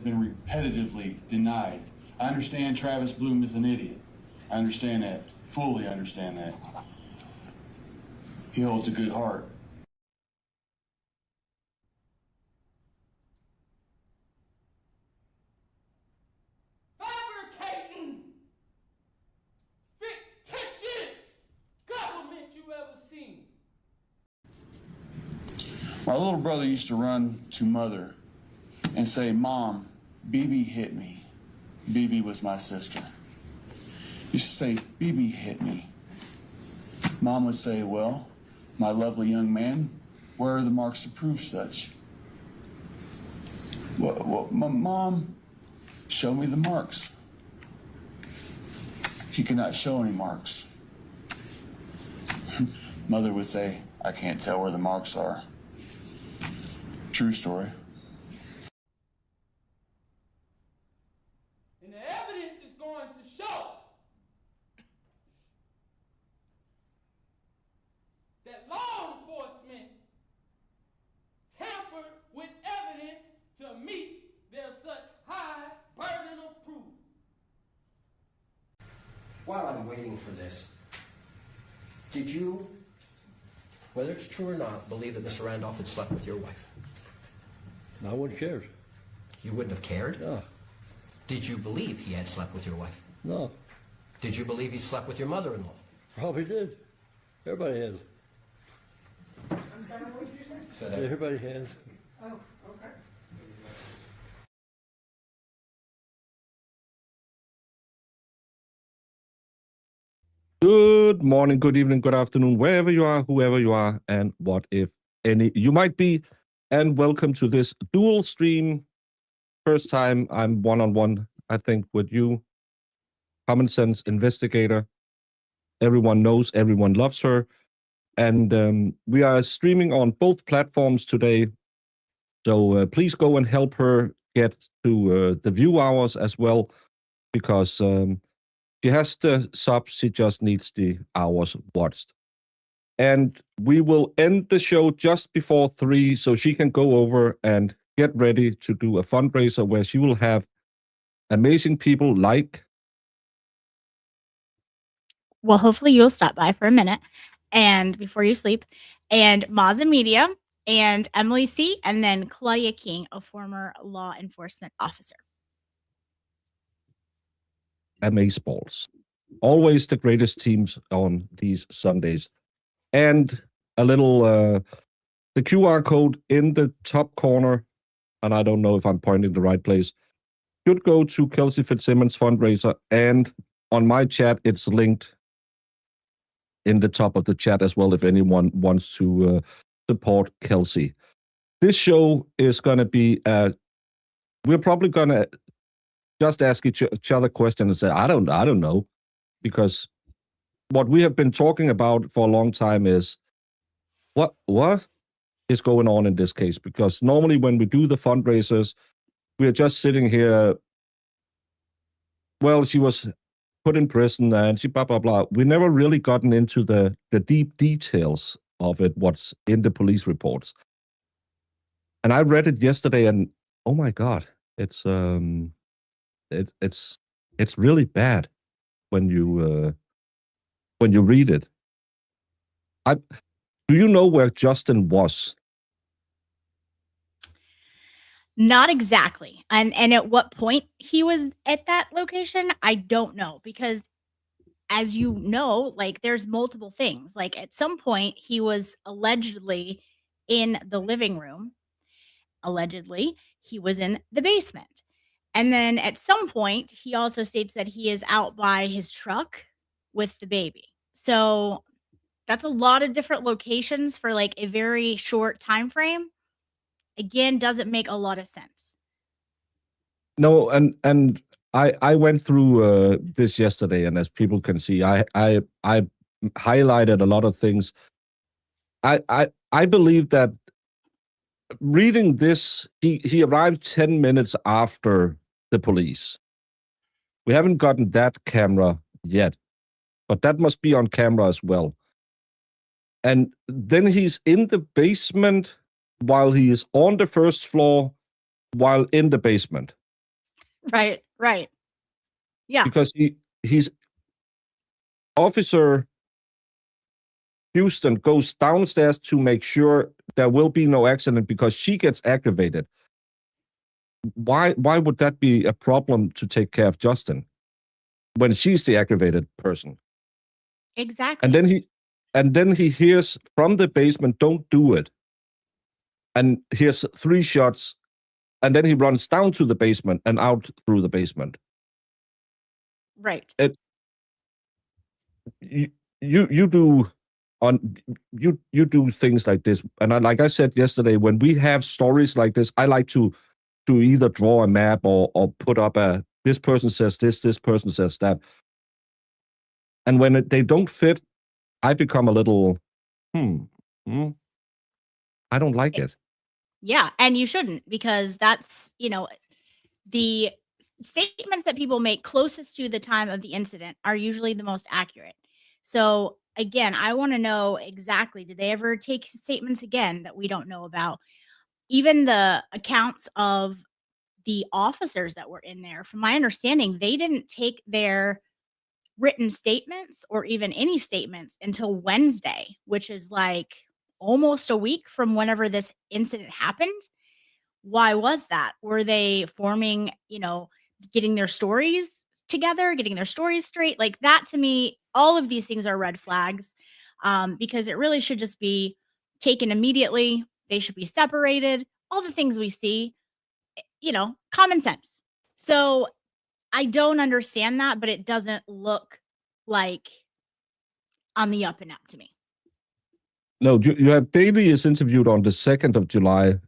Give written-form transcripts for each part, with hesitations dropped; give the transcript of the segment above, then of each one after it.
been repetitively denied. I understand Travis Bloom is an idiot. I understand that, fully understand that. He holds a good heart. Fabricating fictitious government you ever seen. My little brother used to run to mother and say, "Mom, BB hit me." BB was my sister. He used to say, "BB hit me." Mom would say, "Well, my lovely young man, where are the marks to prove such?" Well, my mom, show me the marks. He could not show any marks. Mother would say, "I can't tell where the marks are." True story. And the evidence is going to show that law enforcement tampered with evidence to meet their such high burden of proof. While I'm waiting for this, did you, whether it's true or not, believe that Mr. Randolph had slept with your wife? I wouldn't care. You wouldn't have cared? No, Did you believe he had slept with your wife? no, Did you believe he slept with your mother-in-law? probably did. Everybody has. I'm sorry, what did you say? Said that. Everybody has. Oh, okay. Good morning, good evening, good afternoon, wherever you are, whoever you are, and what if any you might be. And welcome to this dual stream. First time I'm one-on-one, I think, with you. Common sense investigator. Everyone knows, everyone loves her. And we are streaming on both platforms today. So please go and help her get to the view hours as well, because she has the subs, she just needs the hours watched. And we will end the show just before 3 so she can go over and get ready to do a fundraiser where she will have amazing people like... Well, hopefully you'll stop by for a minute and before you sleep, and Maza Media and Emily C, and then Claudia King, a former law enforcement officer. Amazeballs. Always the greatest teams on these Sundays. And a little, the QR code in the top corner, and I don't know if I'm pointing the right place, should go to Kelsey Fitzsimmons fundraiser, and on my chat, it's linked in the top of the chat as well if anyone wants to support Kelsey. This show is going to be, we're probably going to just ask each other questions and say, I don't know, because what we have been talking about for a long time is what is going on in this case? Because normally when we do the fundraisers, we are just sitting here. Well, she was put in prison and she blah, blah, blah. We never really gotten into the deep details of it, what's in the police reports. And I read it yesterday and oh my God, it's really bad when you read it. Do you know where Justin was? Not exactly. And at what point he was at that location, I don't know, because as you know, like there's multiple things. Like at some point he was allegedly in the living room. Allegedly, he was in the basement. And then at some point he also states that he is out by his truck with the baby. So that's a lot of different locations for like a very short time frame. Again, doesn't make a lot of sense. No, and I went through this yesterday, and as people can see, I highlighted a lot of things. I believe that reading this, he arrived 10 minutes after the police. We haven't gotten that camera yet, but that must be on camera as well. And then he's in the basement while he is on the first floor while in the basement. Right. Yeah. because he's Officer Houston goes downstairs to make sure there will be no accident because she gets aggravated. Why would that be a problem to take care of Justin when she's the aggravated person? Exactly. And then he hears from the basement, "Don't do it," and hears 3 shots, and then he runs down to the basement and out through the basement. Right. You do you do things like this, and like I said yesterday, when we have stories like this, I like to either draw a map or put up this person says this person says that, and when they don't fit, I become a little I don't like it. Yeah, and you shouldn't, because that's, the statements that people make closest to the time of the incident are usually the most accurate. So again, I want to know exactly, did they ever take statements again that we don't know about? Even the accounts of the officers that were in there, from my understanding, they didn't take their written statements or even any statements until Wednesday, which is like almost a week from whenever this incident happened. Why was that? Were they forming, getting their stories together, getting their stories straight? Like that, to me, all of these things are red flags, because it really should just be taken immediately. They should be separated. All the things we see, common sense. So I don't understand that, but it doesn't look like on the up and up to me. No, you have Daly is interviewed on the 2nd of July.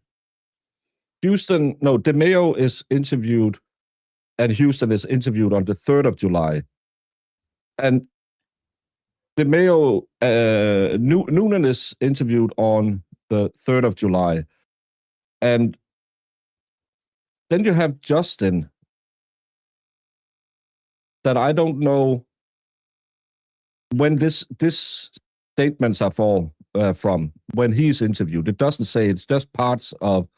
DeMeo is interviewed, and Houston is interviewed on the 3rd of July. And DeMeo, Noonan is interviewed on the 3rd of July. And then you have Justin, that I don't know when this statements are from, when he's interviewed. It doesn't say, it's just parts of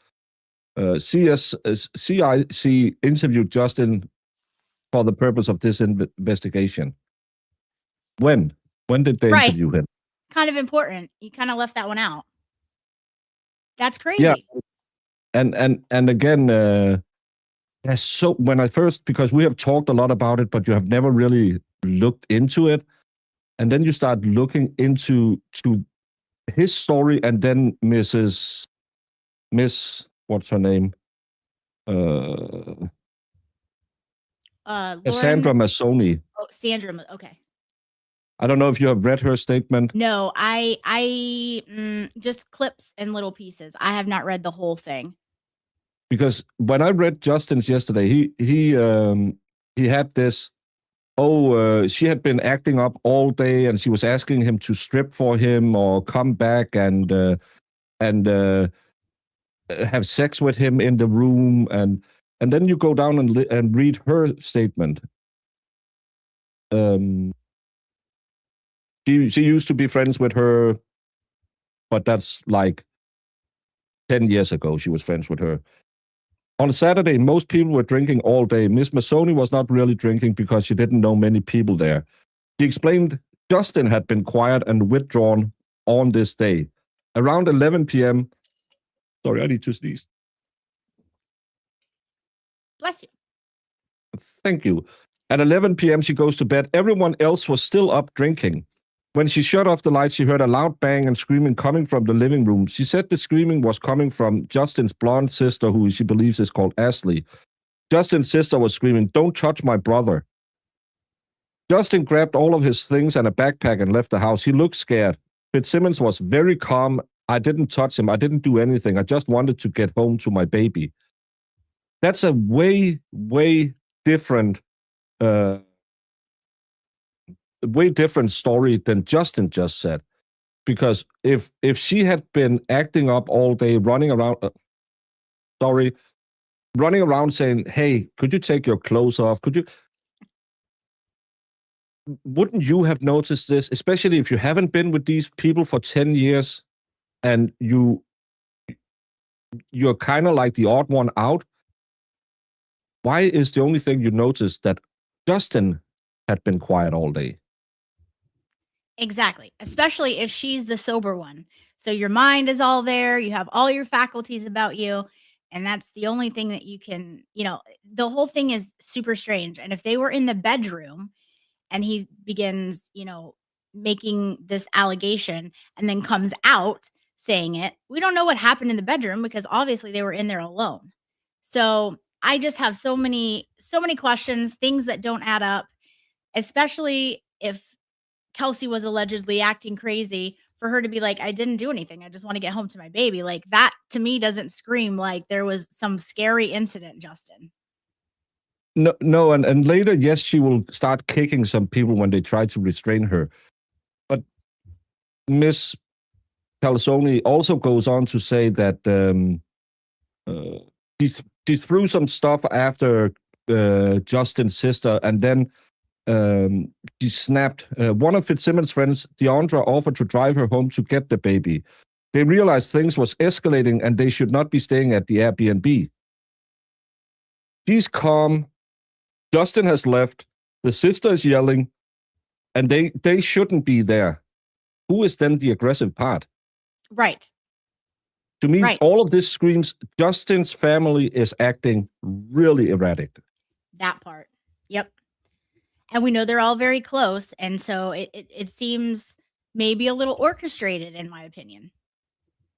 CIC interviewed Justin for the purpose of this investigation. When did they Right. interview him? Kind of important. You kind of left that one out. That's crazy. Yeah, and again, there's so when I first, because we have talked a lot about it, but you have never really looked into it, and then you start looking into his story, and then Miss what's her name? Lauren, Sandra Mazzoni. Oh, Sandra. Okay. I don't know if you have read her statement. No, I just clips and little pieces. I have not read the whole thing. Because when I read Justin's yesterday, he had this. She had been acting up all day, and she was asking him to strip for him or come back and have sex with him in the room, and then you go down and read her statement. She used to be friends with her, but that's like 10 years ago. She was friends with her. On Saturday, most people were drinking all day. Miss Mazzoni was not really drinking because she didn't know many people there. She explained Justin had been quiet and withdrawn on this day. Around 11 p.m. Sorry, I need to sneeze. Bless you. Thank you. At 11 p.m., she goes to bed. Everyone else was still up drinking. When she shut off the lights, she heard a loud bang and screaming coming from the living room. She said the screaming was coming from Justin's blonde sister, who she believes is called Ashley. Justin's sister was screaming, "Don't touch my brother." Justin grabbed all of his things and a backpack and left the house. He looked scared. Fitzsimmons was very calm. "I didn't touch him. I didn't do anything. I just wanted to get home to my baby." That's a way different story than Justin just said. Because if she had been acting up all day, running around saying, "Hey, could you take your clothes off? Wouldn't you have noticed this? Especially if you haven't been with these people for 10 years and you're kind of like the odd one out. why is the only thing you noticed that Justin had been quiet all day? Exactly. Especially if she's the sober one. So your mind is all there, you have all your faculties about you, and that's the only thing that you can, the whole thing is super strange. And if they were in the bedroom and he begins, making this allegation and then comes out saying it, we don't know what happened in the bedroom because obviously they were in there alone. So I just have so many questions, things that don't add up, especially if Kelsey was allegedly acting crazy for her to be like, I didn't do anything. I just want to get home to my baby. Like that to me doesn't scream like there was some scary incident, Justin. No, and later, yes, she will start kicking some people when they try to restrain her. But Miss Calzoni also goes on to say that she threw some stuff after Justin's sister, and then she snapped. One of Fitzsimmons' friends, Deandra, offered to drive her home to get the baby. They realized things was escalating and they should not be staying at the Airbnb. She's calm. Justin has left. The sister is yelling, and they shouldn't be there. Who is then the aggressive part? Right. To me, Right. all of this screams Justin's family is acting really erratic. That part. Yep. And we know they're all very close. And so it seems maybe a little orchestrated, in my opinion.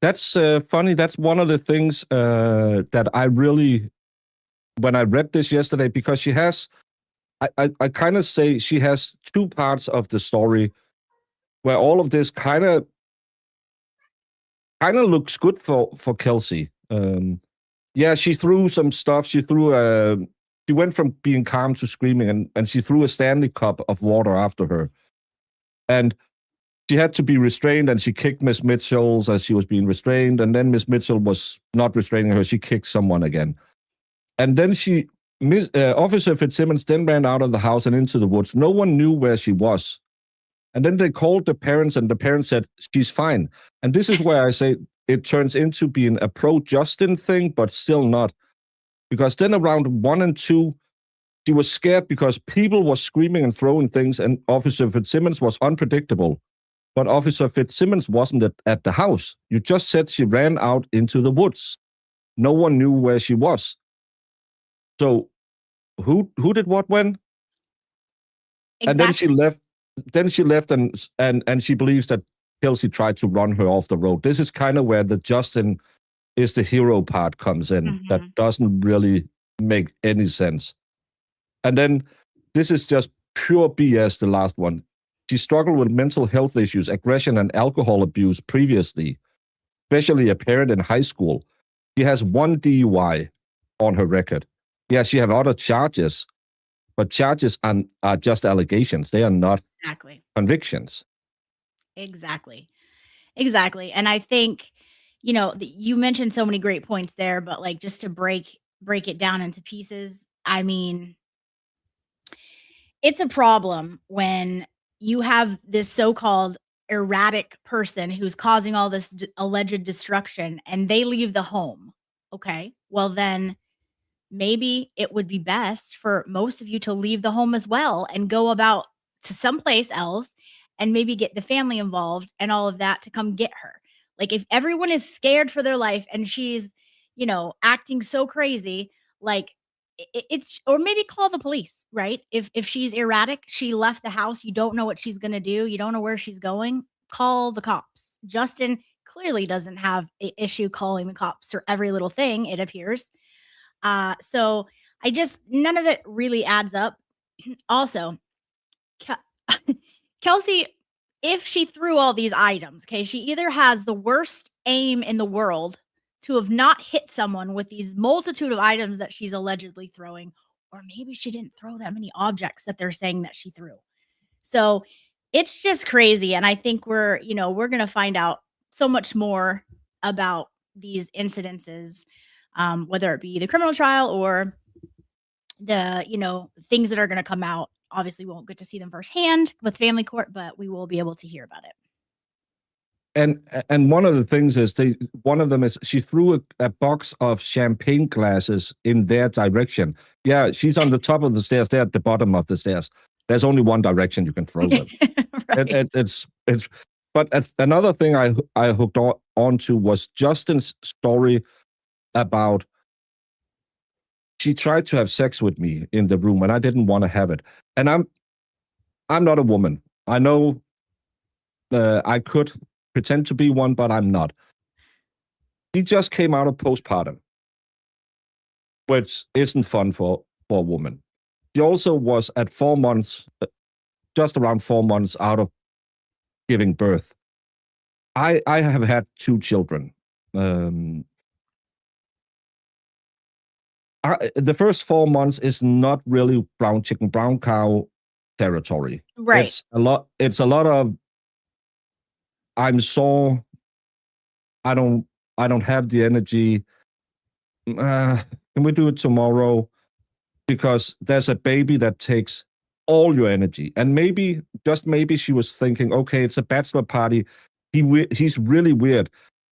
That's funny. That's one of the things that I really, when I read this yesterday, because she has, I kind of say she has two parts of the story where all of this kind of looks good for Kelsey. Yeah, she threw some stuff. She went from being calm to screaming, and she threw a Stanley cup of water after her. And she had to be restrained, and she kicked Miss Mitchell as she was being restrained. And then Miss Mitchell was not restraining her. She kicked someone again. And then Officer Fitzsimmons then ran out of the house and into the woods. No one knew where she was. And then they called the parents, and the parents said, she's fine. And this is where I say it turns into being a pro-Justin thing, but still not. Because then around 1 and 2, she was scared because people were screaming and throwing things, and Officer Fitzsimmons was unpredictable. But Officer Fitzsimmons wasn't at the house. You just said she ran out into the woods. No one knew where she was. So who did what when? Exactly. And then she left. Then she left, and she believes that Kelsey tried to run her off the road. This is kind of where the Justin is the hero part comes in. That doesn't really make any sense. And then this is just pure BS, the last one. She struggled with mental health issues, aggression, and alcohol abuse previously, especially a parent in high school. She has 1 DUI on her record. Yeah, she have other charges, but charges are just allegations. They are not convictions. Exactly. And I think, you mentioned so many great points there, but like just to break it down into pieces, I mean, it's a problem when you have this so-called erratic person who's causing all this alleged destruction and they leave the home. Okay. Well, then maybe it would be best for most of you to leave the home as well and go about to someplace else and maybe get the family involved and all of that to come get her. Like if everyone is scared for their life and she's, acting so crazy, like it's or maybe call the police, right? If she's erratic, she left the house, you don't know what she's going to do, you don't know where she's going, call the cops. Justin clearly doesn't have an issue calling the cops for every little thing, it appears. So none of it really adds up. Also, Kelsey, if she threw all these items, okay, she either has the worst aim in the world to have not hit someone with these multitude of items that she's allegedly throwing, or maybe she didn't throw that many objects that they're saying that she threw. So it's just crazy. And I think we're going to find out so much more about these incidences, whether it be the criminal trial or the, things that are going to come out. Obviously, we won't get to see them firsthand with family court, but we will be able to hear about it. And one of the things is one of them is she threw a box of champagne glasses in their direction. Yeah, she's on the top of the stairs. They're at the bottom of the stairs. There's only one direction you can throw them. Right. It's. But another thing I hooked onto was Justin's story about she tried to have sex with me in the room and I didn't want to have it. And I'm not a woman. I know I could pretend to be one, but I'm not. He just came out of postpartum, which isn't fun for a woman. She also was at 4 months, just around 4 months out of giving birth. I have had 2 children. The first 4 months is not really brown chicken, brown cow territory. Right. It's a lot of I'm sore. I don't have the energy. Can we do it tomorrow? Because there's a baby that takes all your energy. And maybe, just maybe, she was thinking, okay, it's a bachelor party. He's really weird.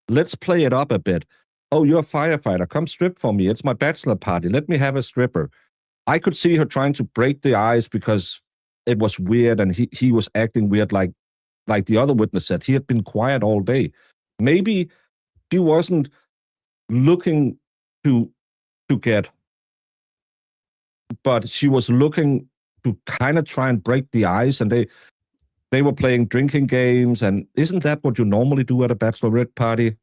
Let's play it up a bit. Oh, you're a firefighter. Come strip for me. It's my bachelor party. Let me have a stripper. I could see her trying to break the ice because it was weird and he was acting weird like the other witness said. He had been quiet all day. Maybe she wasn't looking to get, but she was looking to kind of try and break the ice, and they were playing drinking games, and isn't that what you normally do at a bachelorette party?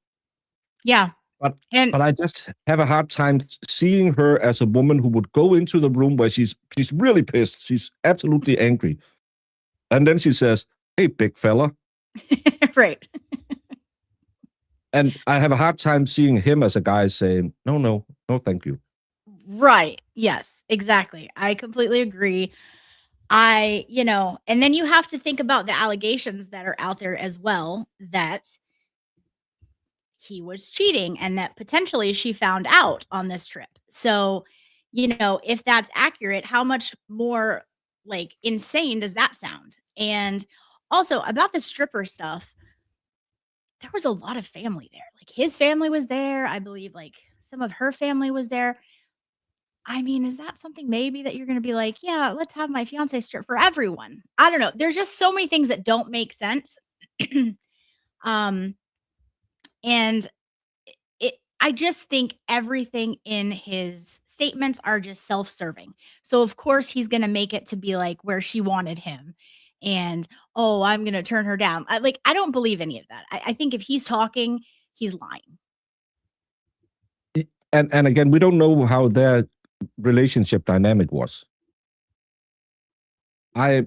Yeah. But And I just have a hard time seeing her as a woman who would go into the room where she's really pissed. She's absolutely angry. And then she says, "Hey, big fella." right. And I have a hard time seeing him as a guy saying, no, thank you. Right. Yes, exactly. I completely agree. And then you have to think about the allegations that are out there as well, that he was cheating and that potentially she found out on this trip. So, if that's accurate, how much more like insane does that sound? And also about the stripper stuff, there was a lot of family there. Like his family was there. I believe like some of her family was there. I mean, is that something maybe that you're going to be like, yeah, let's have my fiance strip for everyone? I don't know. There's just so many things that don't make sense. um, and I just think everything in his statements are just self-serving. So of course he's going to make it to be like where she wanted him. And oh, I'm going to turn her down. I don't believe any of that. I think if he's talking, he's lying. And again, we don't know how their relationship dynamic was. I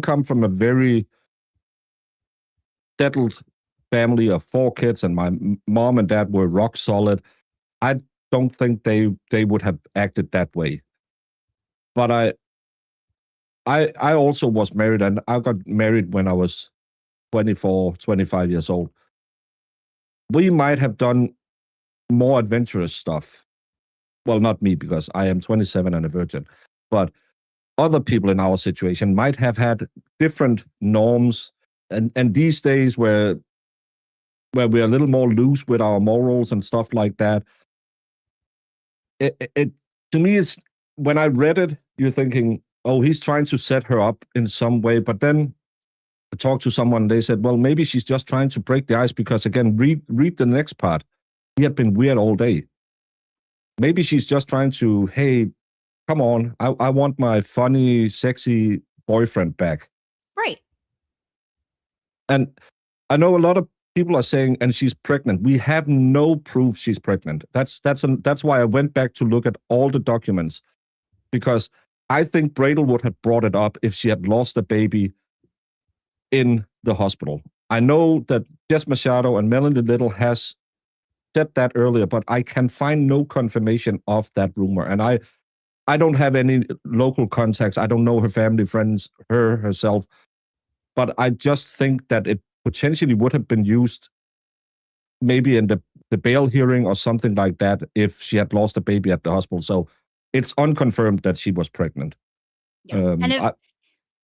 come from a very settled family of 4 kids, and my mom and dad were rock solid. I don't think they would have acted that way. But I also was married, and I got married when I was 24, 25 years old. We might have done more adventurous stuff. Well, not me, because I am 27 and a virgin, but other people in our situation might have had different norms. And these days where we're a little more loose with our morals and stuff like that, it to me, it's when I read it, you're thinking, oh, he's trying to set her up in some way. But then I talked to someone, they said, well, maybe she's just trying to break the ice because, again, read the next part. He had been weird all day. Maybe she's just trying to, hey, come on, I want my funny, sexy boyfriend back. Right. And I know a lot of people are saying, and she's pregnant. We have no proof she's pregnant. That's why I went back to look at all the documents, because I think Bradel would have brought it up if she had lost a baby in the hospital. I know that Jess Machado and Melanie Little has said that earlier, but I can find no confirmation of that rumor. And I don't have any local contacts. I don't know her family, friends, herself. But I just think that it potentially would have been used maybe in the bail hearing or something like that if she had lost a baby at the hospital. So it's unconfirmed that she was pregnant. Yeah. And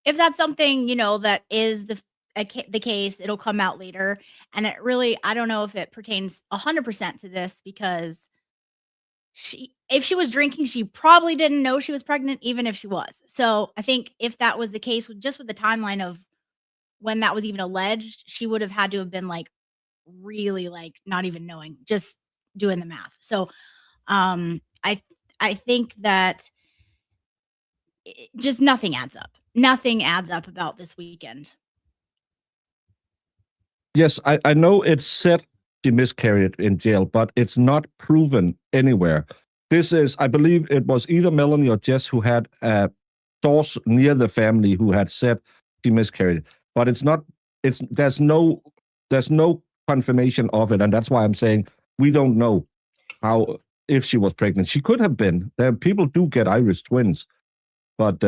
if that's something, that is the case. It'll come out later. And it really, I don't know if it pertains 100% to this because if she was drinking, she probably didn't know she was pregnant, even if she was. So I think if that was the case, just with the timeline of when that was even alleged, she would have had to have been like really like not even knowing, just doing the math. So I think that just nothing adds up. Nothing adds up about this weekend. Yes, I know it's said she miscarried in jail, but it's not proven anywhere. This is, I believe it was either Melanie or Jess who had a source near the family who had said she miscarried, but it's not. There's no confirmation of it, and that's why I'm saying we don't know how if she was pregnant. She could have been. People do get Irish twins, but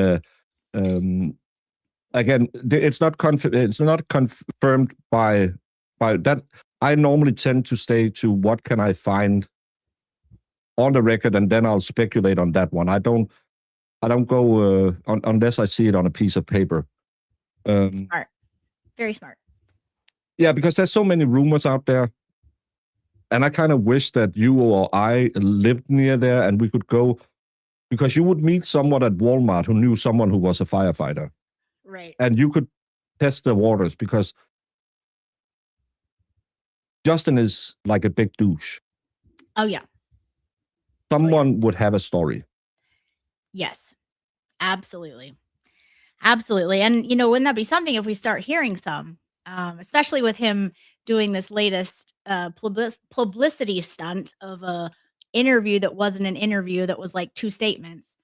again, it's not confirmed by that. I normally tend to stay to what can I find on the record, and then I'll speculate on that one. I don't go unless I see it on a piece of paper. Smart, very smart. Yeah, because there's so many rumors out there, and I kind of wish that you or I lived near there and we could go, because you would meet someone at Walmart who knew someone who was a firefighter. Right. And you could test the waters, because Justin is like a big douche. Oh yeah. Someone would have a story. Yes, absolutely. Absolutely. And, wouldn't that be something if we start hearing some, especially with him doing this latest publicity stunt of a interview that wasn't an interview, that was like 2 statements.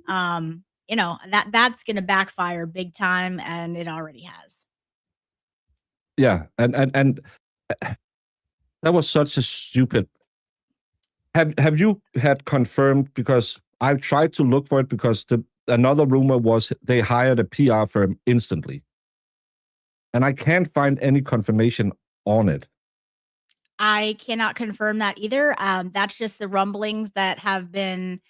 That's going to backfire big time, and it already has. Yeah. And that was such a stupid. Have you had confirmed, because I've tried to look for it, because another rumor was they hired a PR firm instantly. And I can't find any confirmation on it. I cannot confirm that either. That's just the rumblings that have been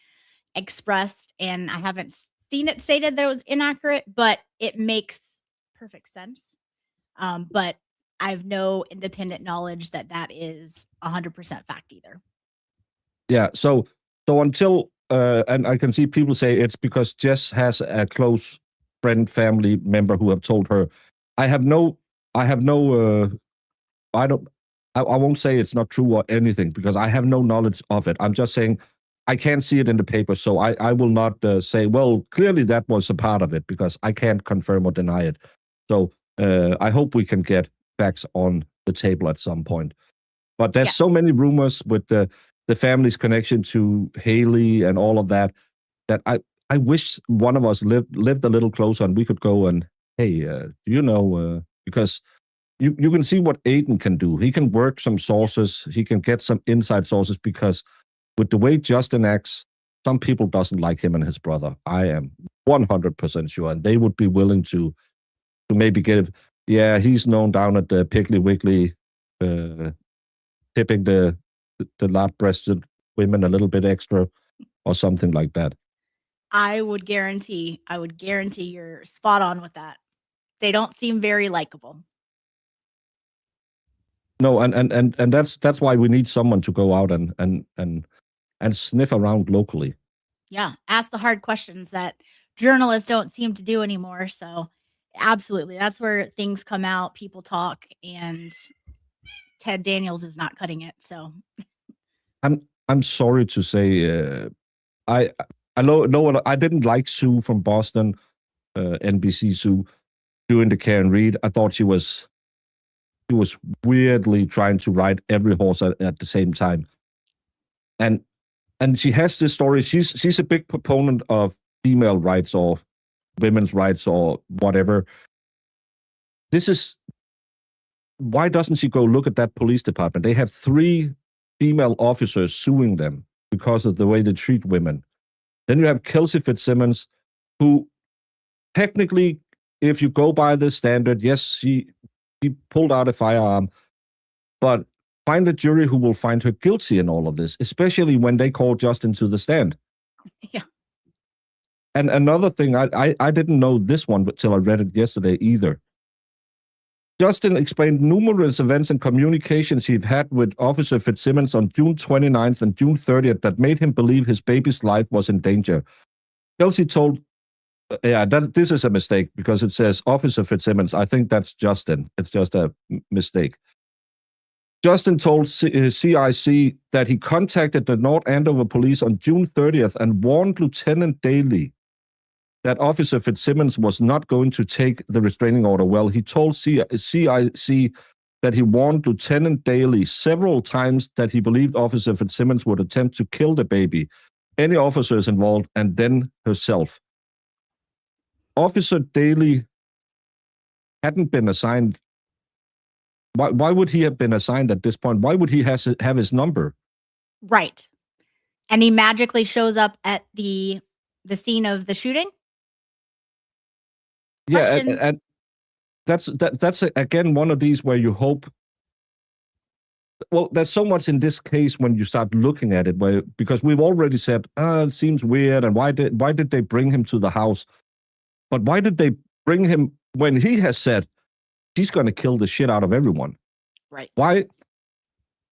expressed, and I haven't seen it stated that it was inaccurate, but it makes perfect sense. But I have no independent knowledge that that is 100% fact either. Yeah. So until and I can see people say it's because Jess has a close friend, family member who have told her. I won't say it's not true or anything, because I have no knowledge of it. I'm just saying I can't see it in the paper, so I will not say, well, clearly that was a part of it, because I can't confirm or deny it. So I hope we can get facts on the table at some point. But there's so many rumors with the family's connection to Haley and all of that I wish one of us lived a little closer and we could go and, hey, because you can see what Aiden can do. He can work some sources. He can get some inside sources, because with the way Justin acts, some people doesn't like him and his brother. I am 100% sure. And they would be willing to maybe he's known down at the Piggly Wiggly, tipping the lap-breasted women a little bit extra or something like that. I would guarantee you're spot on with that. They don't seem very likable. No, and that's why we need someone to go out and sniff around locally. Yeah, ask the hard questions that journalists don't seem to do anymore. So absolutely, that's where things come out, people talk, and Ted Daniels is not cutting it. So I'm sorry to say, I know I didn't like Sue from Boston, NBC Sue, doing the Karen Reed. I thought she was weirdly trying to ride every horse at the same time. And she has this story. She's a big proponent of female rights or women's rights or whatever. Why doesn't she go look at that police department? They have 3 female officers suing them because of the way they treat women. Then you have Kelsey Fitzsimmons, who technically, if you go by the standard, yes, she pulled out a firearm, but find a jury who will find her guilty in all of this, especially when they call Justin to the stand. Yeah. And another thing, I didn't know this one until I read it yesterday either. Justin explained numerous events and communications he'd had with Officer Fitzsimmons on June 29th and June 30th that made him believe his baby's life was in danger. Kelsey told, this is a mistake because it says Officer Fitzsimmons. I think that's Justin. It's just a mistake. Justin told CIC that he contacted the North Andover police on June 30th and warned Lieutenant Daly that Officer Fitzsimmons was not going to take the restraining order well. He told CIC that he warned Lieutenant Daly several times that he believed Officer Fitzsimmons would attempt to kill the baby, any officers involved, and then herself. Officer Daly hadn't been assigned. Why would he have been assigned at this point? Why would he have his number? Right. And he magically shows up at the scene of the shooting? Yeah, Questions? and that's again one of these where you hope. Well, there's so much in this case when you start looking at it, because we've already said, it seems weird, and why did they bring him to the house? But why did they bring him when he has said he's going to kill the shit out of everyone? Right. Why,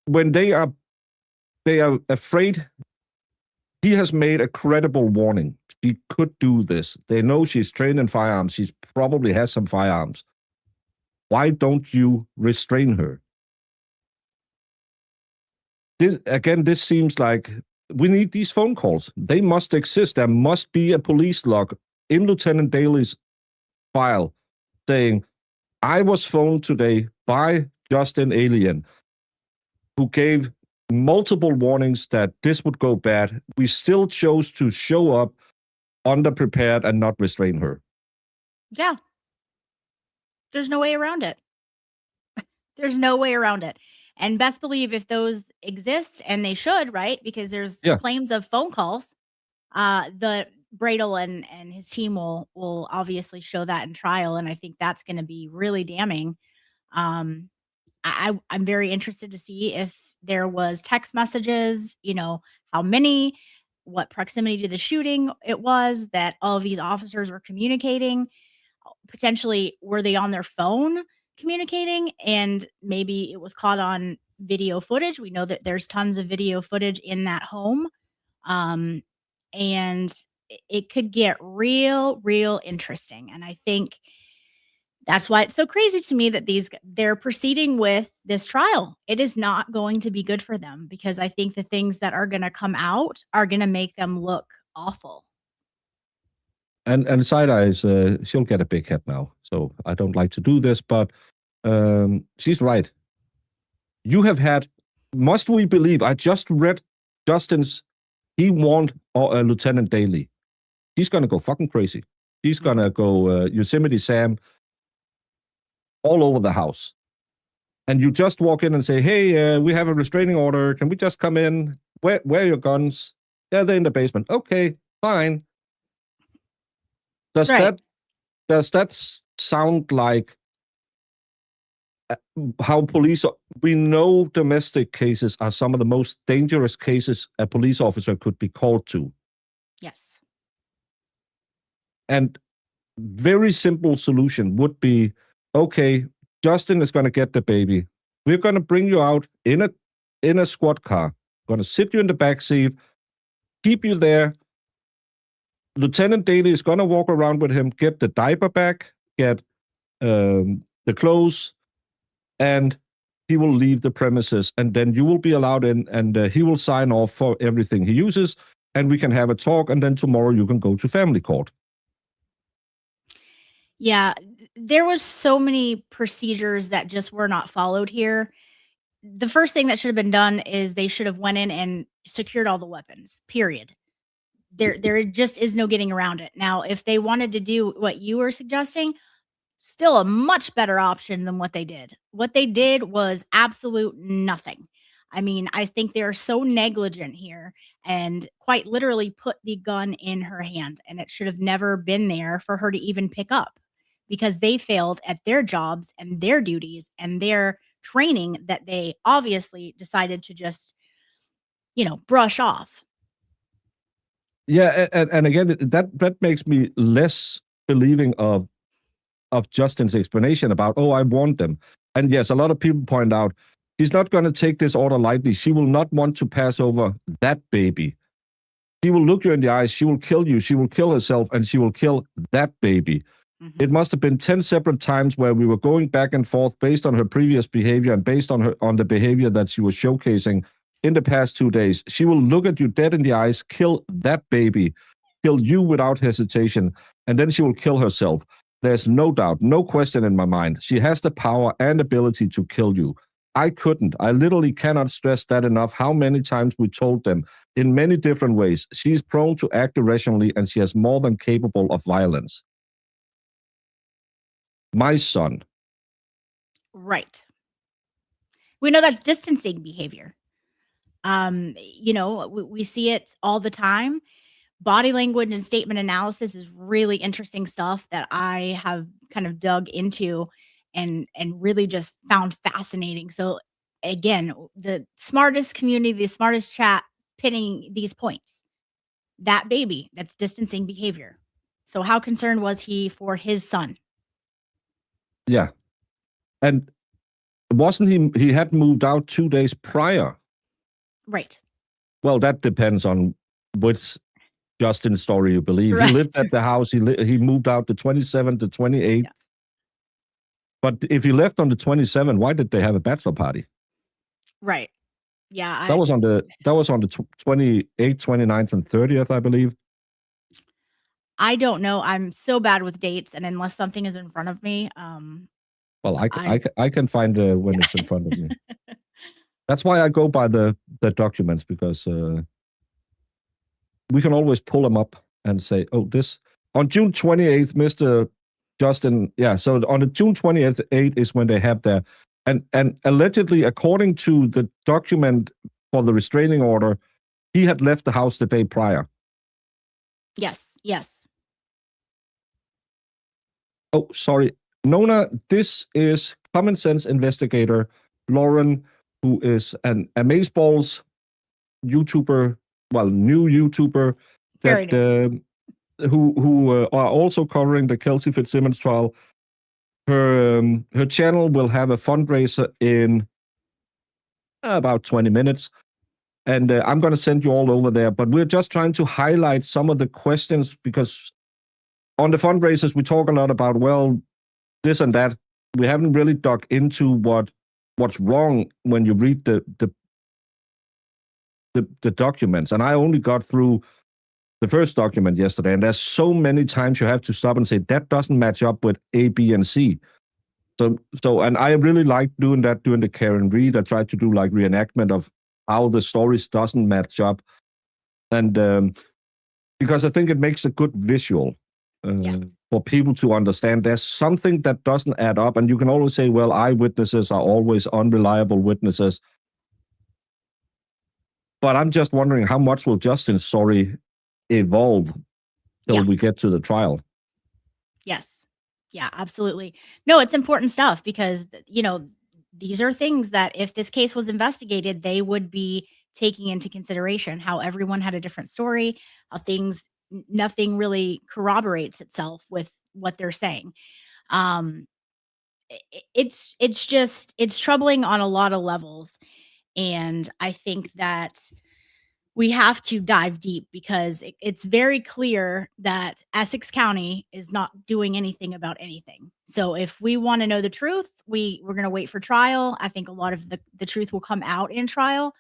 when they are afraid, he has made a credible warning. She could do this. They know she's trained in firearms. She probably has some firearms. Why don't you restrain her? This seems like we need these phone calls. They must exist. There must be a police log in Lieutenant Daly's file saying, I was phoned today by Justin Alien, who gave multiple warnings that this would go bad. We still chose to show up underprepared and not restrain her. Yeah. There's no way around it. There's no way around it. And best believe if those exist, and they should, right? Because there's claims of phone calls, the Bradel and his team will obviously show that in trial, and I think that's going to be really damning. I'm very interested to see if there was text messages, how many, what proximity to the shooting it was that all of these officers were communicating. Potentially, were they on their phone communicating, and maybe it was caught on video footage? We know that there's tons of video footage in that home. And it could get real interesting. And I think that's why it's so crazy to me that they're proceeding with this trial. It is not going to be good for them, because I think the things that are going to come out are going to make them look awful. And Side Eyes, she'll get a big head now. So I don't like to do this, but she's right. You have had, must we believe, I just read Justin's, he warned Lieutenant Daly. He's going to go fucking crazy. He's going to go Yosemite Sam all over the house. And you just walk in and say, hey, we have a restraining order. Can we just come in? Where are your guns? Yeah, they're in the basement. Okay, fine. Does that sound like how police, we know domestic cases are some of the most dangerous cases a police officer could be called to. Yes. And very simple solution would be, okay, Justin is going to get the baby. We're going to bring you out in a squad car. Going to sit you in the back seat, keep you there. Lieutenant Daly is going to walk around with him, get the diaper back, get the clothes, and he will leave the premises. And then you will be allowed in, and he will sign off for everything he uses, and we can have a talk, and then tomorrow you can go to family court. Yeah, there was so many procedures that just were not followed here. The first thing that should have been done is they should have went in and secured all the weapons, period. There just is no getting around it. Now, if they wanted to do what you were suggesting, still a much better option than what they did. What they did was absolute nothing. I mean, I think they're so negligent here and quite literally put the gun in her hand, and it should have never been there for her to even pick up, because they failed at their jobs and their duties and their training that they obviously decided to just, brush off. Yeah, and again, that makes me less believing of of Justin's explanation about, oh, I warned them. And yes, a lot of people point out, she's not going to take this order lightly. She will not want to pass over that baby. She will look you in the eyes. She will kill you. She will kill herself, and she will kill that baby. Mhm. It must have been 10 separate times where we were going back and forth based on her previous behavior and based on the behavior that she was showcasing in the past 2 days. She will look at you dead in the eyes, kill that baby, kill you without hesitation, and then she will kill herself. There's no doubt, no question in my mind. She has the power and ability to kill you. I couldn't. I literally cannot stress that enough, how many times we told them in many different ways. She's prone to act irrationally, and she is more than capable of violence. My son. Right. We know that's distancing behavior. We see it all the time. Body language and statement analysis is really interesting stuff that I have kind of dug into and really just found fascinating. So again, the smartest community, the smartest chat pinning these points. That baby, that's distancing behavior. So how concerned was he for his son? Yeah. And wasn't he had moved out 2 days prior? Right. Well, that depends on which Justin's story you believe. Right. He lived at the house. He moved out the 27th, the 28th. Yeah. But if he left on the 27th, why did they have a bachelor party? Right. Yeah. That was on the 28th, 29th, and 30th, I believe. I don't know. I'm so bad with dates, and unless something is in front of me, Well, I can find when it's in front of me. That's why I go by the documents, because we can always pull them up and say, oh, this on June 28th, Mr. Justin. Yeah, so on the June 28th, 8 is when they have their and allegedly, according to the document for the restraining order, he had left the house the day prior. yes. Oh, sorry. Nona, this is common sense investigator Lauren, who is an Amazeballs YouTuber, new YouTuber Very that who are also covering the Kelsey Fitzsimmons trial. Her channel will have a fundraiser in about 20 minutes, and I'm going to send you all over there. But we're just trying to highlight some of the questions, because on the fundraisers we talk a lot about, well, this and that. We haven't really dug into what's wrong when you read the documents. And I only got through the first document yesterday, and there's so many times you have to stop and say that doesn't match up with A, B, and C. So, and I really like doing that during the Karen Read. I try to do like reenactment of how the stories doesn't match up, and because I think it makes a good visual for people to understand there's something that doesn't add up. And you can always say, well, eyewitnesses are always unreliable witnesses. But I'm just wondering, how much will Justin's story evolve till we get to the trial? Yes. Yeah, absolutely. No, it's important stuff, because, these are things that if this case was investigated, they would be taking into consideration how everyone had a different story, how nothing really corroborates itself with what they're saying. It's troubling on a lot of levels. And I think that we have to dive deep, because it's very clear that Essex County is not doing anything about anything. So if we want to know the truth, we're going to wait for trial. I think a lot of the truth will come out in trial.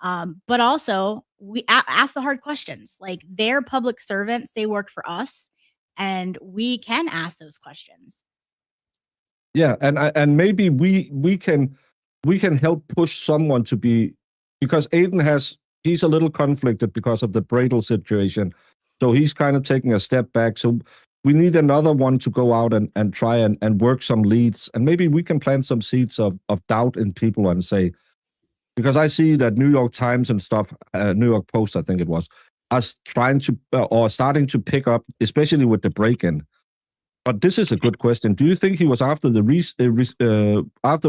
But also, we ask the hard questions. Like, they're public servants. They work for us, and we can ask those questions. Yeah, and maybe we can help push someone to be, because Aiden he's a little conflicted because of the Bradle situation. So he's kind of taking a step back. So we need another one to go out and try and work some leads. And maybe we can plant some seeds of doubt in people and say, because I see that New York Times and stuff, New York Post, I think it was, are trying to or starting to pick up, especially with the break-in. But this is a good question. Do you think he was after the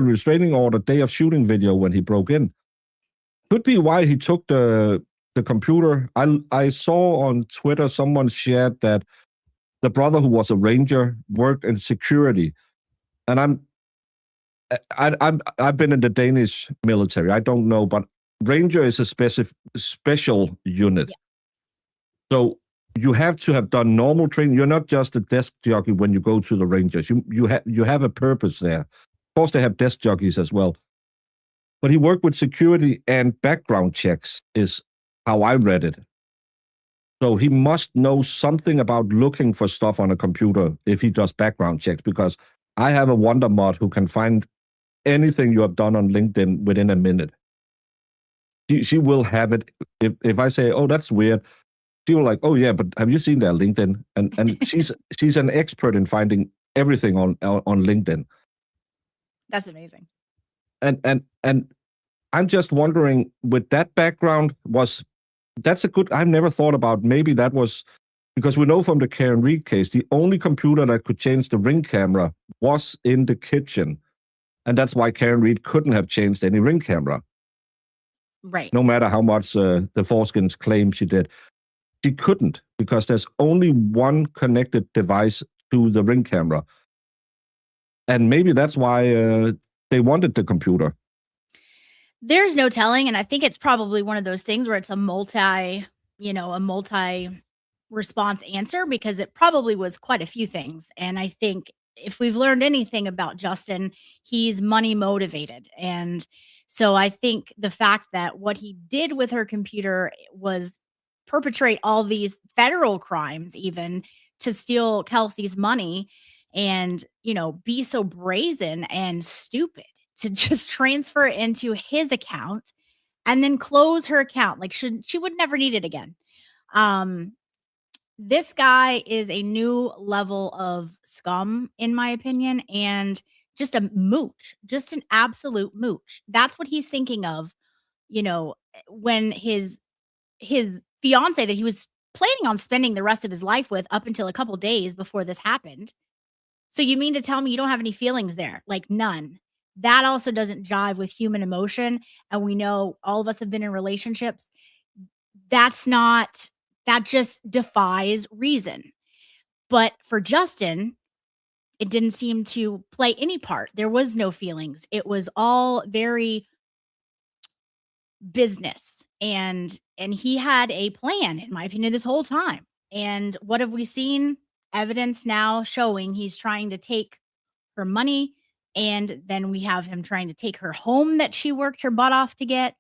restraining order day of shooting video when he broke in? Could be why he took the computer. I saw on Twitter someone shared that the brother who was a ranger worked in security, and I've been in the Danish military. I don't know, but ranger is a special unit. Yeah. So you have to have done normal training. You're not just a desk jockey when you go to the Rangers. You have a purpose there. Of course, they have desk jockeys as well. But he worked with security and background checks, is how I read it. So he must know something about looking for stuff on a computer if he does background checks, because I have a Wonder Mod who can find anything you have done on LinkedIn within a minute. She will have it. If I say, oh, that's weird, she will like, oh yeah, but have you seen their LinkedIn? And she's an expert in finding everything on LinkedIn. That's amazing. And I'm just wondering, with that background, that's a good. I've never thought about, maybe that was because we know from the Karen Reed case, the only computer that could change the Ring camera was in the kitchen, and that's why Karen Reed couldn't have changed any Ring camera. Right. No matter how much the foreskins claim she did, she couldn't, because there's only one connected device to the Ring camera, and maybe that's why they wanted the computer. There's no telling, and I think it's probably one of those things where it's a multi response answer, because it probably was quite a few things. And I think if we've learned anything about Justin, he's money motivated. And so I think the fact that what he did with her computer was perpetrate all these federal crimes, even to steal Kelsey's money, and, be so brazen and stupid to just transfer it into his account and then close her account. Like, she would never need it again. This guy is a new level of scum, in my opinion, and just a mooch, just an absolute mooch. That's what he's thinking of, when his fiance that he was planning on spending the rest of his life with up until a couple days before this happened. So you mean to tell me you don't have any feelings there? Like, none. That also doesn't jive with human emotion. And we know all of us have been in relationships. That just defies reason. But for Justin, it didn't seem to play any part. There was no feelings. It was all very business. And he had a plan, in my opinion, this whole time. And what have we seen? Evidence now showing he's trying to take her money, and then we have him trying to take her home that she worked her butt off to get.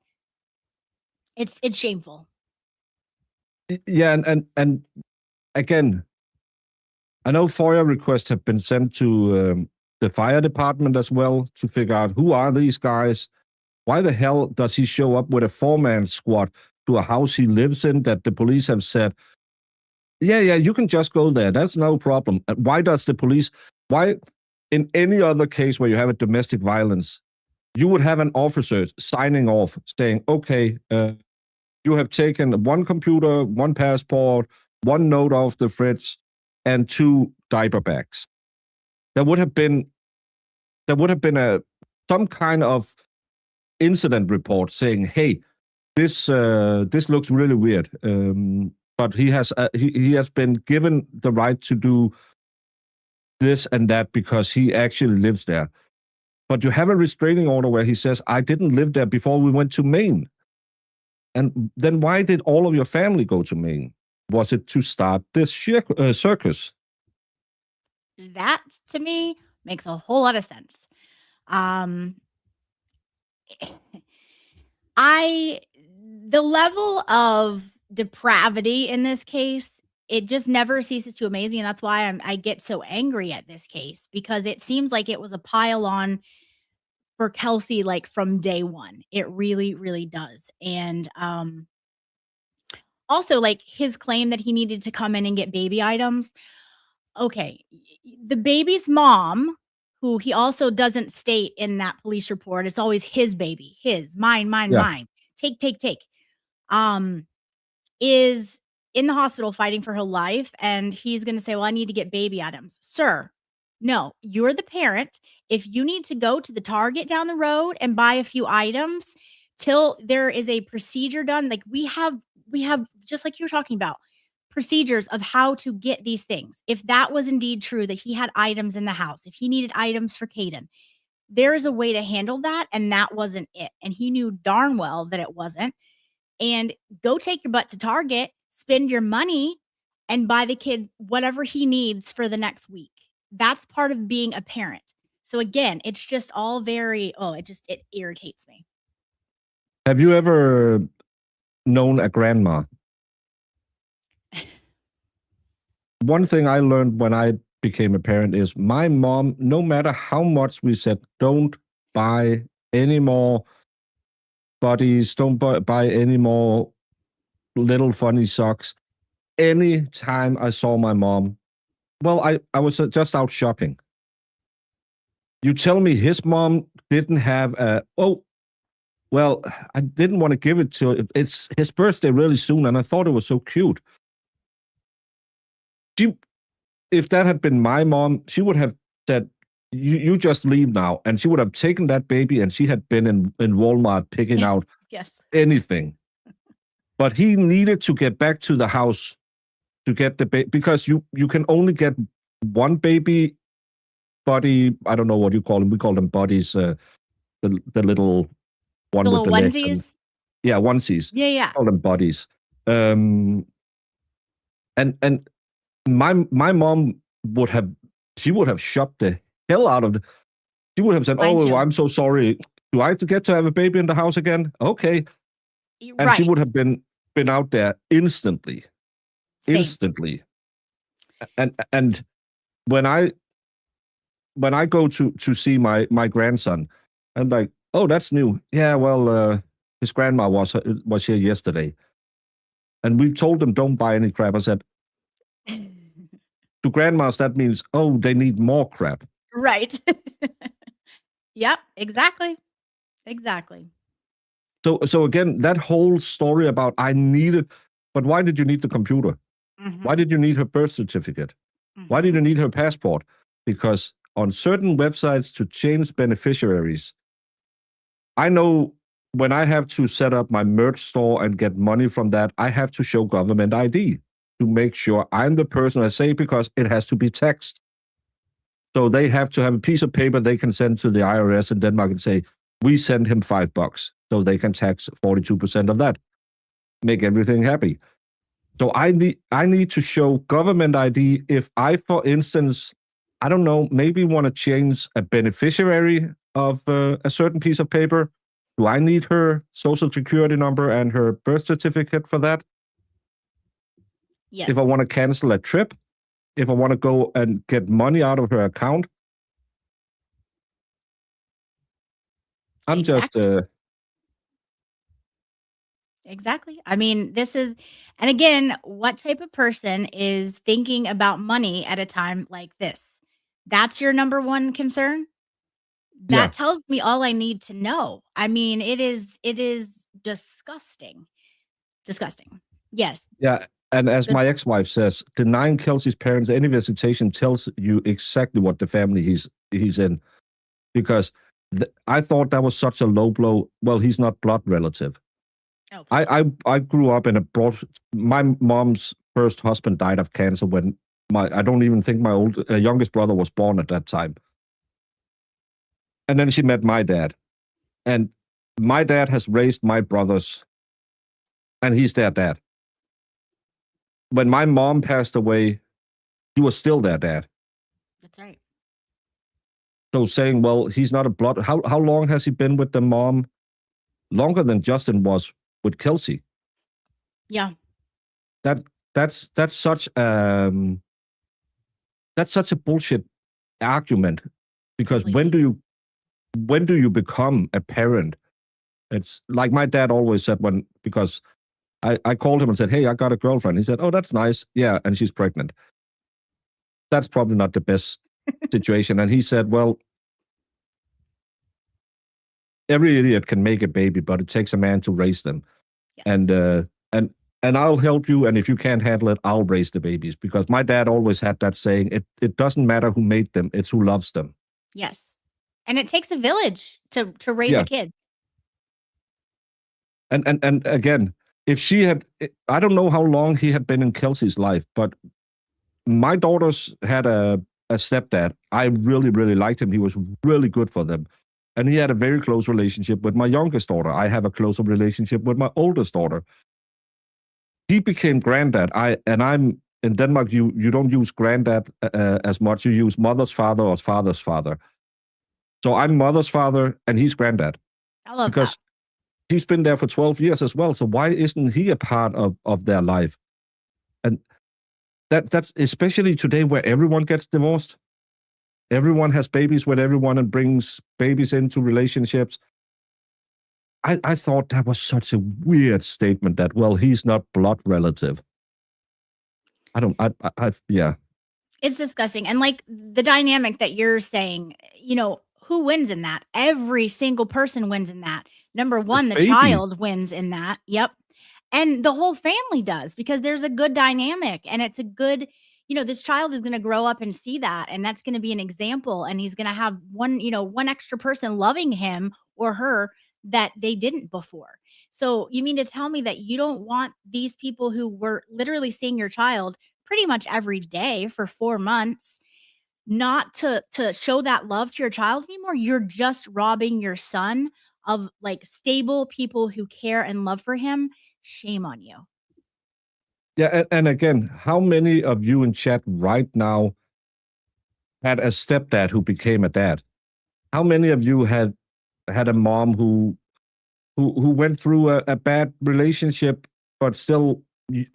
It's shameful. Yeah, and again, I know FOIA requests have been sent to the fire department as well to figure out who are these guys. Why the hell does he show up with a 4-man squad to a house he lives in that the police have said, yeah, you can just go there. That's no problem. Why does the police, why in any other case where you have a domestic violence, you would have an officer signing off saying, okay, you have taken one computer, one passport, one note off the fridge, and 2 diaper bags. There would have been some kind of incident report saying, hey, this looks really weird. But he has been given the right to do this and that because he actually lives there. But you have a restraining order where he says, I didn't live there before we went to Maine. And then why did all of your family go to Maine? Was it to start this circus? That, to me, makes a whole lot of sense. The level of depravity in this case, it just never ceases to amaze me, and that's why I get so angry at this case, because it seems like it was a pile on for Kelsey, like, from day one. It really, really does. And also, like, his claim that he needed to come in and get baby items. Okay, the baby's mom, who he also doesn't state in that police report, it's always his baby, his, mine, Yeah. mine, take, is in the hospital fighting for her life, and he's gonna say, well, I need to get baby items. Sir, no, you're the parent. If you need to go to the Target down the road and buy a few items till there is a procedure done, like we have, just like you were talking about, procedures of how to get these things. If that was indeed true, that he had items in the house, if he needed items for Caden, there is a way to handle that. And that wasn't it. And he knew darn well that it wasn't. And go take your butt to Target, spend your money, and buy the kid whatever he needs for the next week. That's part of being a parent. So again, it's just all very, it irritates me. Have you ever known a grandma? One thing I learned when I became a parent is my mom, no matter how much we said, don't buy any more buddies, don't buy any more little funny socks. Anytime I saw my mom, well, I was just out shopping. You tell me his mom didn't have well, I didn't want to give it to him. It's his birthday really soon, and I thought it was so cute. If that had been my mom, she would have said, you just leave now. And she would have taken that baby, and she had been in Walmart picking out Yes. anything. But he needed to get back to the house to get the baby, because you can only get one baby buddy. I don't know what you call them. We call them buddies. The little one The with little the legs and- onesies. yeah, onesies. Yeah. Call them buddies. And my mom would have shocked the hell out of she would have said, Mine too. I'm so sorry. Do I get to have a baby in the house again? Okay. And she would have been out there instantly. Same. Instantly. And when I go to see my grandson, I'm like, oh, that's new. Yeah, well, his grandma was here yesterday. And we told them don't buy any crap. I said, to grandmas, that means, oh, they need more crap. Right. Yep, exactly. So again, that whole story about I needed, but why did you need the computer? Mhm. Why did you need her birth certificate? Why did you need her passport? Because on certain websites to change beneficiaries, I know when I have to set up my merch store and get money from that, I have to show government ID to make sure I'm the person I say, because it has to be taxed. So they have to have a piece of paper they can send to the IRS in Denmark and say, we send him $5, so they can tax 42% of that. Make everything happy. So I need to show government ID if I, for instance, I don't know, maybe want to change a beneficiary of a certain piece of paper. Do I need her social security number and her birth certificate for that? Yes. If I want to cancel a trip, if I want to go and get money out of her account, I'm just Exactly. I mean, this is, and again, what type of person is thinking about money at a time like this? That's your number one concern? That Yeah. tells me all I need to know. I mean, it is disgusting. Disgusting. Yes. Yeah. And as my ex-wife says, denying Kelsey's parents any visitation tells you exactly what the family he's in. Because I thought that was such a low blow. Well, he's not blood relative. Oh, I grew up in my mom's first husband died of cancer when I don't even think my youngest brother was born at that time. And then she met my dad. And my dad has raised my brothers, and he's their dad. When my mom passed away, he was still their dad. that's right. So saying, well, he's not a blood. How long has he been with the mom? Longer than Justin was with Kelsey. Yeah. That's such a bullshit argument, because Completely. when do you become a parent? It's like my dad always said, because I called him and said, hey, I got a girlfriend. He said, oh, that's nice. Yeah, and she's pregnant. That's probably not the best situation. And he said, well, every idiot can make a baby, but it takes a man to raise them. Yes. And I'll help you, and if you can't handle it, I'll raise the babies. Because my dad always had that saying, it doesn't matter who made them, it's who loves them. Yes. And it takes a village to raise Yeah. a kid. And again, if she had, I don't know how long he had been in Kelsey's life, but my daughters had a stepdad. I really, really liked him. He was really good for them. And he had a very close relationship with my youngest daughter. I have a closer relationship with my oldest daughter. He became granddad. I'm in Denmark. You don't use granddad as much. You use mother's father or father's father. So I'm mother's father, and he's granddad I love because he's been there for 12 years as well. So why isn't he a part of their life? And that's especially today where everyone gets divorced. Everyone has babies with everyone and brings babies into relationships. I thought that was such a weird statement that, well, he's not blood relative. Yeah. It's disgusting. And like the dynamic that you're saying, who wins in that? Every single person wins in that. Number one, the baby. child wins in that. Yep. And the whole family does, because there's a good dynamic, and it's a good, this child is going to grow up and see that. And that's going to be an example. And he's going to have one extra person loving him or her that they didn't before. So you mean to tell me that you don't want these people who were literally seeing your child pretty much every day for 4 months not to show that love to your child anymore? You're just robbing your son of like stable people who care and love for him. Shame on you. Yeah, and again, how many of you in chat right now had a stepdad who became a dad? How many of you had a mom who went through a bad relationship, but still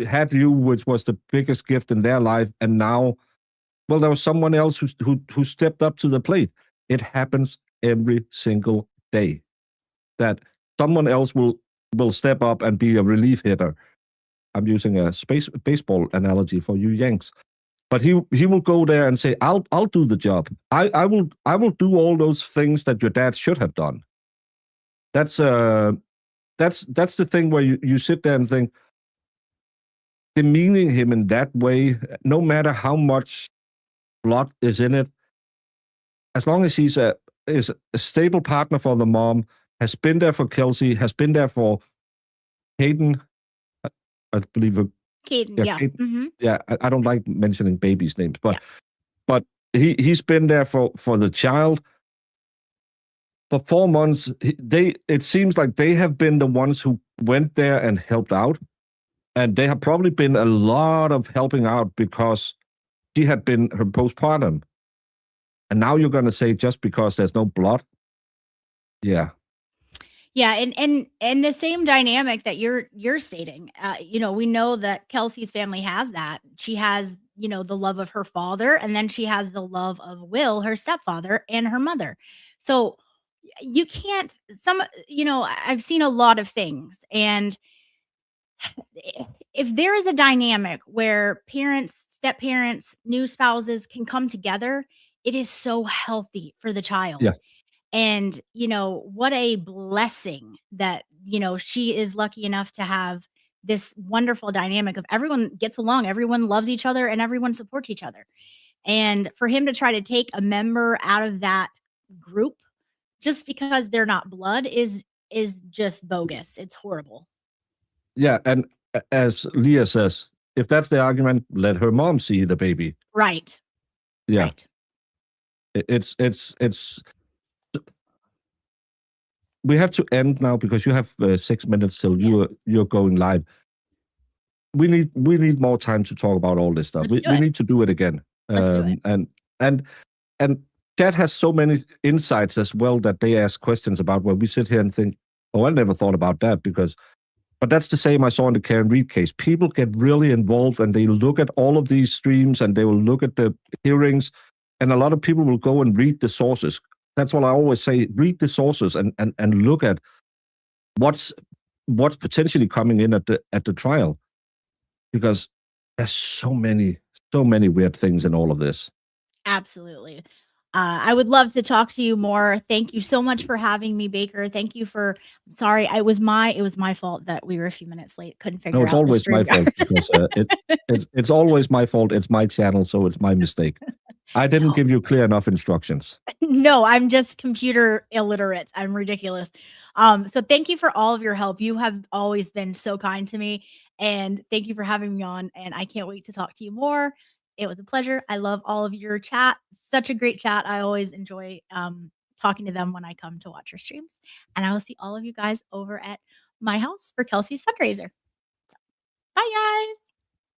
had you, which was the biggest gift in their life, and now, well, there was someone else who stepped up to the plate. It happens every single day that someone else will step up and be a relief hitter. I'm using a baseball analogy for you Yanks, but he will go there and say, "I'll do the job. I will do all those things that your dad should have done." That's the thing where you sit there and think, demeaning him in that way, no matter how much blood is in it, as long as he's is a stable partner for the mom, has been there for Kelsey, has been there for Hayden, I believe. Caden, yeah. Hayden, Mm-hmm. yeah. I don't like mentioning babies' names, but Yeah. but he's been there for the child for 4 months. It seems like they have been the ones who went there and helped out, and they have probably been a lot of helping out because she had been her postpartum. And now you're going to say just because there's no blood? Yeah. Yeah, and the same dynamic that you're stating. We know that Kelsey's family has that. She has, the love of her father, and then she has the love of Will, her stepfather, and her mother. So you can't I've seen a lot of things, and if there is a dynamic where parents, step parents, new spouses can come together, it is so healthy for the child. Yeah. And, what a blessing that, she is lucky enough to have this wonderful dynamic of everyone gets along, everyone loves each other, and everyone supports each other. And for him to try to take a member out of that group just because they're not blood is just bogus. It's horrible. Yeah, and as Leah says, if that's the argument, let her mom see the baby. Right. Yeah. Right. It's we have to end now because you have 6 minutes till you're going live. We need more time to talk about all this stuff. We need to do it again. Let's do it. And chat has so many insights as well that they ask questions about, where we sit here and think, oh, I never thought about that, but that's the same I saw in the Karen Reed case. People get really involved and they look at all of these streams and they will look at the hearings, and a lot of people will go and read the sources. That's what I always say, read the sources and look at what's potentially coming in at the trial, because there's so many weird things in all of this. Absolutely. I would love to talk to you more. Thank you so much for having me, Baker. Thank you for. Sorry, it was my fault that we were a few minutes late. Couldn't figure out. No, it's always my fault because it's always my fault. It's my channel, so it's my mistake. I didn't give you clear enough instructions. No, I'm just computer illiterate. I'm ridiculous. So thank you for all of your help. You have always been so kind to me, and thank you for having me on. And I can't wait to talk to you more. It was a pleasure. I love all of your chat. Such a great chat. I always enjoy talking to them when I come to watch your streams. And I will see all of you guys over at my house for Kelsey's fundraiser. Bye, guys.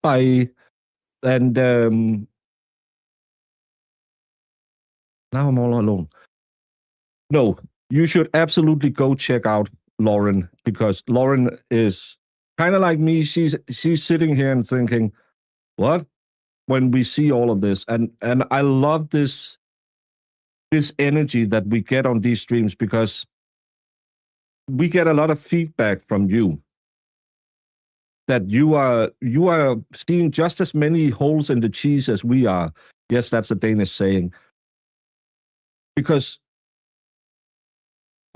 Bye. And now I'm all alone. No, you should absolutely go check out Lauren, because Lauren is kind of like me. She's sitting here and thinking, what? When we see all of this, and I love this energy that we get on these streams, because we get a lot of feedback from you that you are seeing just as many holes in the cheese as we are. Yes, that's a Danish saying. Because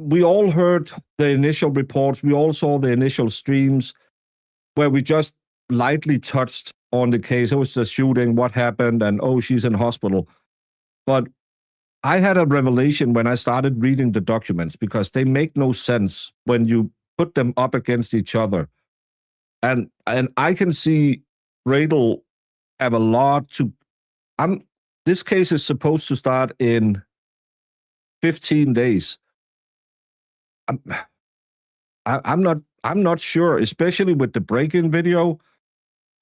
we all heard the initial reports, we all saw the initial streams where we just lightly touched on the case. It was a shooting, what happened, and oh, she's in hospital. But I had a revelation when I started reading the documents, because they make no sense when you put them up against each other. And I can see Gradle have a lot to... This case is supposed to start in 15 days. I'm not sure, especially with the break-in video.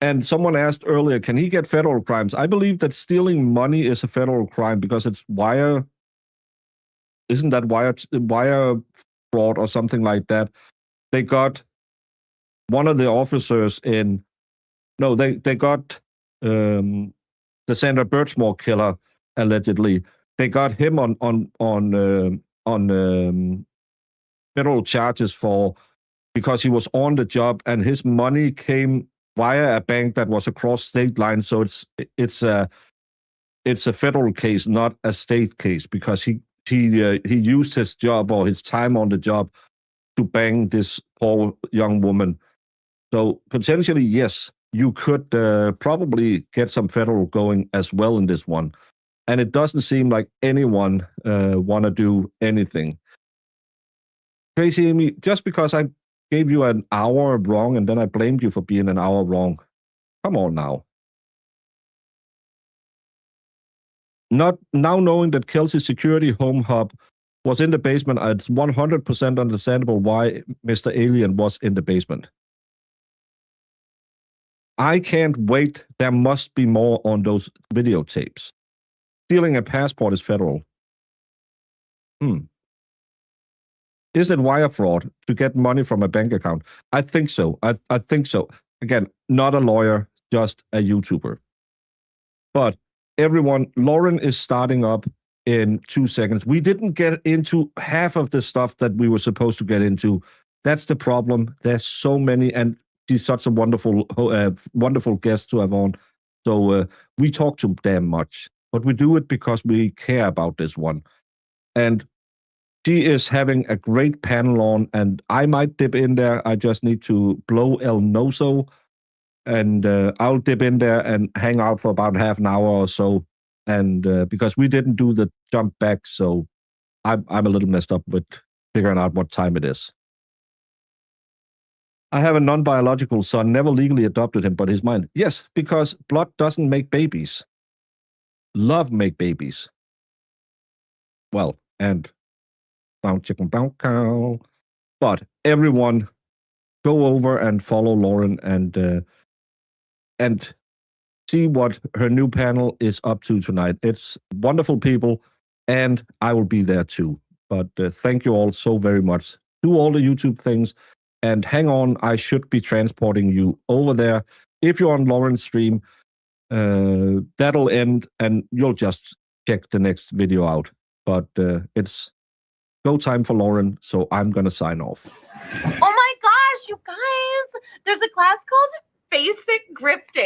And someone asked earlier, can he get federal crimes? I believe that stealing money is a federal crime, because it's wire. Isn't that wire fraud or something like that? They got one of the officers in. No, they got the Sandra Birchmore killer, allegedly. They got him on federal charges because he was on the job and his money came via a bank that was across state lines. So it's a federal case, not a state case, because he used his job or his time on the job to bang this poor young woman. So potentially, yes, you could probably get some federal going as well in this one. And it doesn't seem like anyone want to do anything. Crazy Amy, just because I gave you an hour wrong and then I blamed you for being an hour wrong. Come on now. Not now knowing that Kelsey's security home hub was in the basement, it's 100% understandable why Mr. Alien was in the basement. I can't wait. There must be more on those videotapes. Stealing a passport is federal. Is it wire fraud to get money from a bank account? I think so. I think so. Again, not a lawyer, just a YouTuber. But everyone, Lauren is starting up in 2 seconds. We didn't get into half of the stuff that we were supposed to get into. That's the problem. There's so many, and she's such a wonderful guest to have on. So we talk too damn much, but we do it because we care about this one. And she is having a great panel on, and I might dip in there. I just need to blow El Noso, and I'll dip in there and hang out for about half an hour or so. And because we didn't do the jump back, so I'm a little messed up with figuring out what time it is. I have a non-biological son, never legally adopted him, but he's mine. Yes, because blood doesn't make babies. Love make babies. Well, and bounce chicken, bounce cow. But everyone, go over and follow Lauren and see what her new panel is up to tonight. It's wonderful people, and I will be there too. But thank you all so very much. Do all the YouTube things, and hang on. I should be transporting you over there. If you're on Lauren's stream, that'll end, and you'll just check the next video out. But it's go time for Lauren, so I'm going to sign off. Oh my gosh, you guys! There's a class called Basic Grip Day.